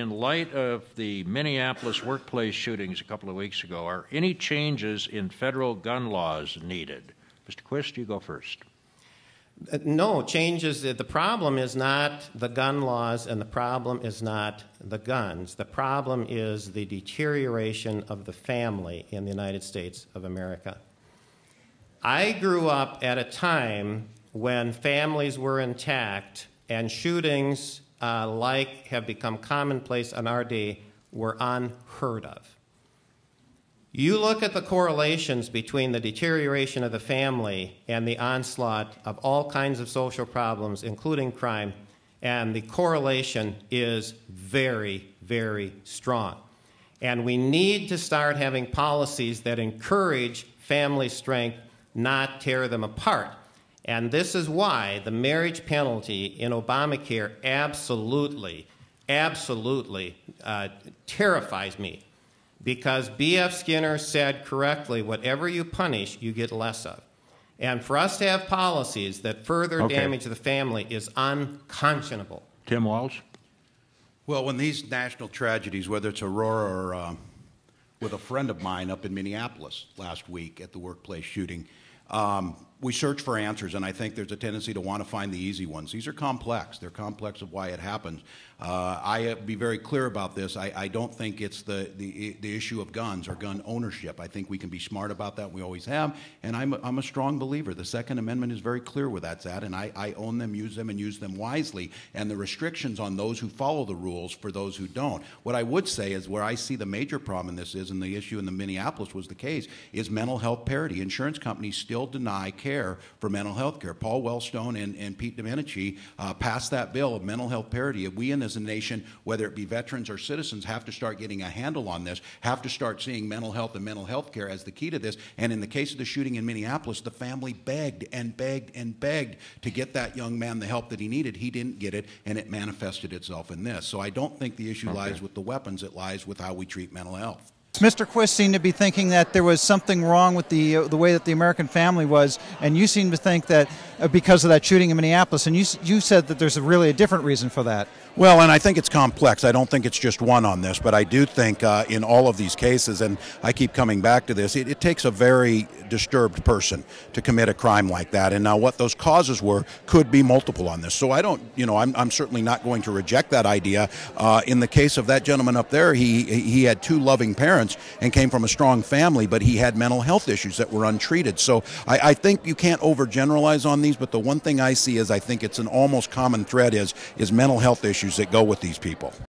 In light of the Minneapolis workplace shootings a couple of weeks ago, are any changes in federal gun laws needed? Mr. Quist, you go first. No changes. The problem is not the gun laws, and the problem is not the guns. The problem is the deterioration of the family in the United States of America. I grew up at a time when families were intact and shootings like have become commonplace in our day were unheard of. You look at the correlations between the deterioration of the family and the onslaught of all kinds of social problems, including crime, and the correlation is very, very strong. And we need to start having policies that encourage family strength, not tear them apart. And this is why the marriage penalty in Obamacare absolutely terrifies me. Because B.F. Skinner said correctly, whatever you punish, you get less of. And for us to have policies that further damage the family is unconscionable. Tim Walz? Well, when these national tragedies, whether it's Aurora or with a friend of mine up in Minneapolis last week at the workplace shooting, we search for answers, and I think there's a tendency to want to find the easy ones. These are complex. They're complex of why it happens. I be very clear about this. I don't think it's the issue of guns or gun ownership. I think we can be smart about that. We always have, and I'm a strong believer. The Second Amendment is very clear where that's at, and I own them, use them, and use them wisely, and the restrictions on those who follow the rules for those who don't. What I would say is where I see the major problem in this is, and the issue in the Minneapolis was the case, is mental health parity. Insurance companies still deny care for mental health care. Paul Wellstone and Pete Domenici passed that bill of mental health parity. If we as a nation, whether it be veterans or citizens, have to start getting a handle on this, have to start seeing mental health and mental health care as the key to this. And in the case of the shooting in Minneapolis, the family begged and begged and begged to get that young man the help that he needed. He didn't get it, and it manifested itself in this. So I don't think the issue lies with the weapons. It lies with how we treat mental health. Mr. Quist seemed to be thinking that there was something wrong with the way that the American family was, and you seem to think that because of that shooting in Minneapolis, and you said that there's really a different reason for that. Well, and I think it's complex. I don't think it's just one on this, but I do think in all of these cases, and I keep coming back to this, it takes a very disturbed person to commit a crime like that. And now what those causes were could be multiple on this. So I don't, I'm certainly not going to reject that idea. In the case of that gentleman up there, he had two loving parents and came from a strong family, but he had mental health issues that were untreated. So I think you can't overgeneralize on these, but the one thing I see is I think it's an almost common thread is mental health issues that go with these people.